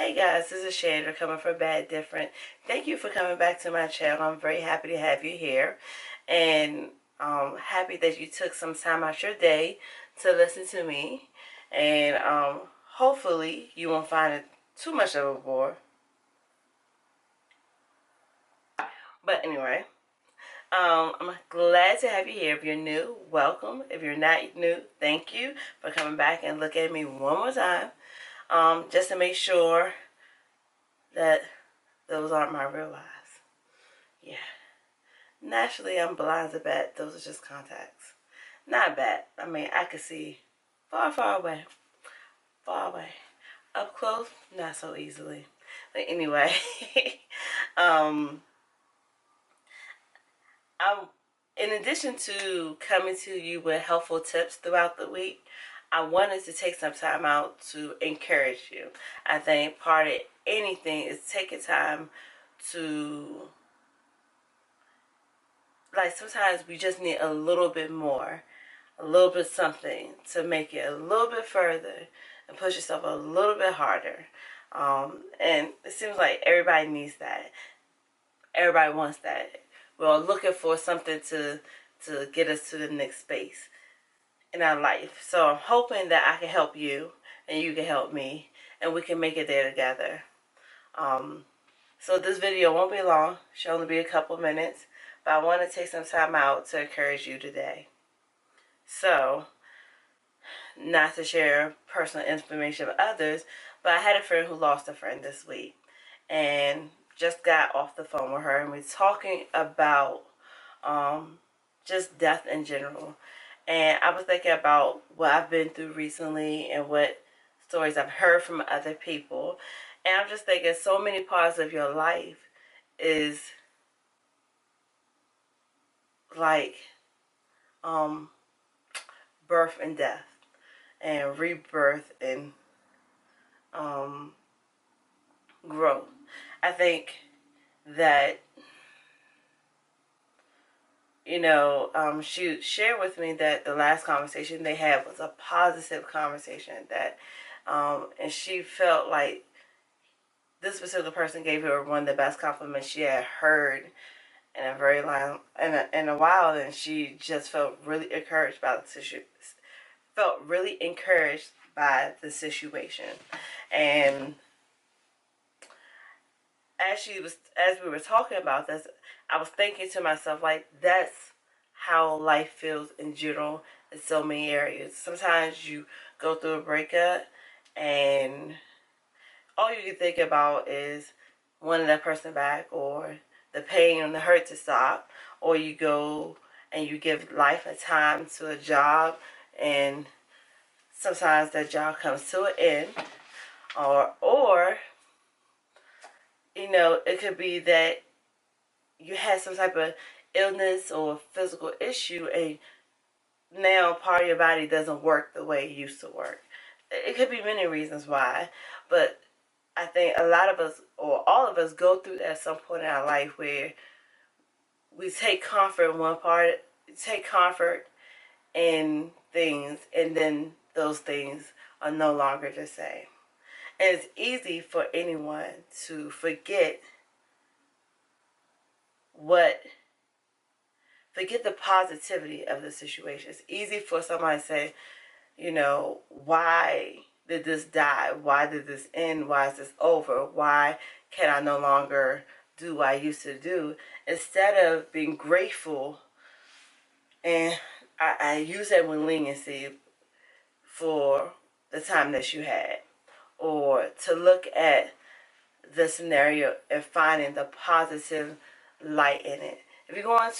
Hey guys, this is Chandra coming from Bad Different. Thank you for coming back to my channel. I'm very happy to have you here, and happy that you took some time out your day to listen to me. And hopefully you won't find it too much of a bore. But anyway, I'm glad to have you here. If you're new, welcome. If you're not new, thank you for coming back and look at me one more time. Just to make sure that those aren't my real eyes. Yeah. Naturally, I'm blind as a bat. Those are just contacts. Not bad. I mean, I can see far, far away. Far away. Up close, not so easily. But anyway, um, I'm, in addition to coming to you with helpful tips throughout the week, I wanted to take some time out to encourage you. I think part of anything is taking time to, like, sometimes we just need a little bit more, a little bit something to make it a little bit further and push yourself a little bit harder. And it seems like everybody needs that. Everybody wants that. We're all looking for something to get us to the next space in our life. So I'm hoping that I can help you and you can help me and we can make it there together. So this video won't be long. Should only be a couple minutes. But I want to take some time out to encourage you today. So, not to share personal information of others, but I had a friend who lost a friend this week and just got off the phone with her, and we're talking about just death in general. And I was thinking about what I've been through recently and what stories I've heard from other people. And I'm just thinking so many parts of your life is like birth and death and rebirth and growth. I think that, she shared with me that the last conversation they had was a positive conversation, that and she felt like this particular person gave her one of the best compliments she had heard in a very long in a while, and she just felt really encouraged by the situation. Felt really encouraged by the situation, and as we were talking about this, I was thinking to myself, like, that's how life feels in general in so many areas. Sometimes you go through a breakup and all you can think about is wanting that person back, or the pain and the hurt to stop, or you go and you give life a time to a job, and sometimes that job comes to an end, or it could be that you had some type of illness or physical issue, and now part of your body doesn't work the way it used to work. It could be many reasons why, but I think a lot of us, or all of us, go through that at some point in our life where we take comfort in one part, take comfort in things, and then those things are no longer the same. And it's easy for anyone to forget the positivity of the situation. It's easy for somebody to say, why did this die? Why did this end? Why is this over? Why can I no longer do what I used to do? Instead of being grateful, and I use that with leniency, for the time that you had, or to look at the scenario and finding the positive light in it. If you're going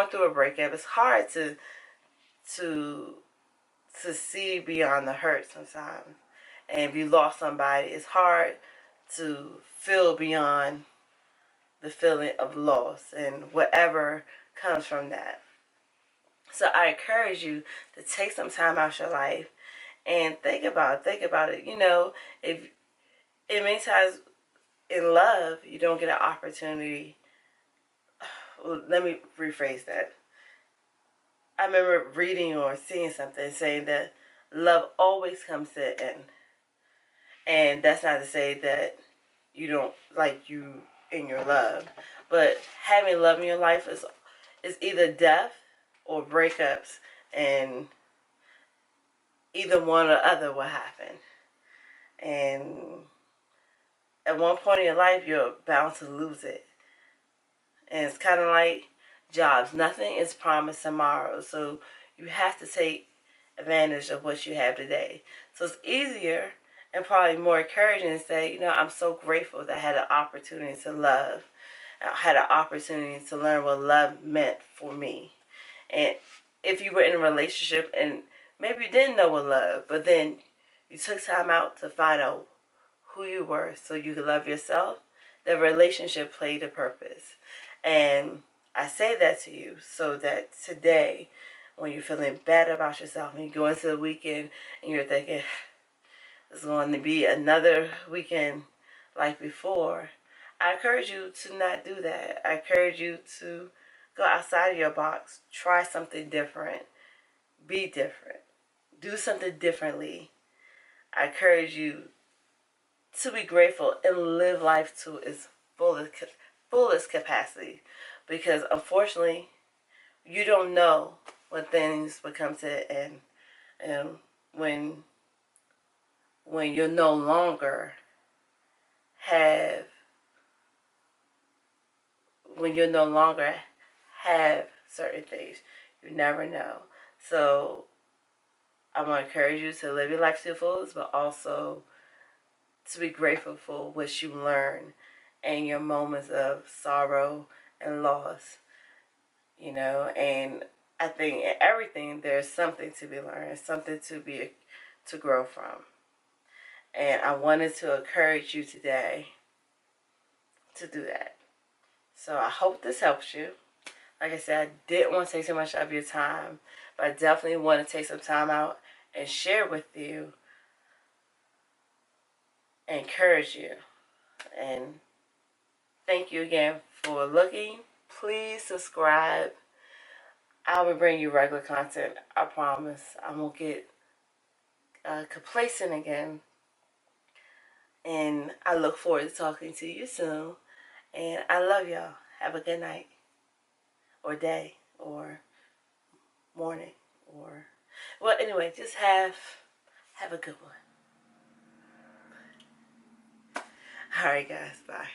through a breakup, it's hard to see beyond the hurt sometimes. And if you lost somebody, it's hard to feel beyond the feeling of loss and whatever comes from that. So I encourage you to take some time out your life and think about it. If in many times in love you don't get an opportunity. Well, let me rephrase that. I remember reading or seeing something saying that love always comes to an end. And that's not to say that you don't like you in your love, but having love in your life is either death or breakups, and either one or other will happen. And at one point in your life, you're bound to lose it. And it's kind of like jobs. Nothing is promised tomorrow. So you have to take advantage of what you have today. So it's easier and probably more encouraging to say, I'm so grateful that I had an opportunity to love. I had an opportunity to learn what love meant for me. And if you were in a relationship and maybe you didn't know what love, but then you took time out to find out who you were so you could love yourself, the relationship played a purpose. And I say that to you so that today, when you're feeling bad about yourself and you go into the weekend and you're thinking, it's going to be another weekend like before, I encourage you to not do that. I encourage you to go outside of your box, try something different, be different, do something differently. I encourage you to be grateful and live life to its fullest capacity, because unfortunately you don't know when things will come to an end, and when when you no longer have when you no longer have certain things, you never know. So I want to encourage you to live your life to the fullest, but also to be grateful for what you learn and your moments of sorrow and loss, and I think in everything there's something to be learned, something to grow from. And I wanted to encourage you today to do that. So I hope this helps you. Like I said, I didn't want to take so much of your time, but I definitely want to take some time out and share with you, encourage you. And thank you again for looking. Please subscribe. I will bring you regular content. I promise. I won't get complacent again. And I look forward to talking to you soon. And I love y'all. Have a good night, or day, or morning, or well. Anyway, just have a good one. All right, guys. Bye.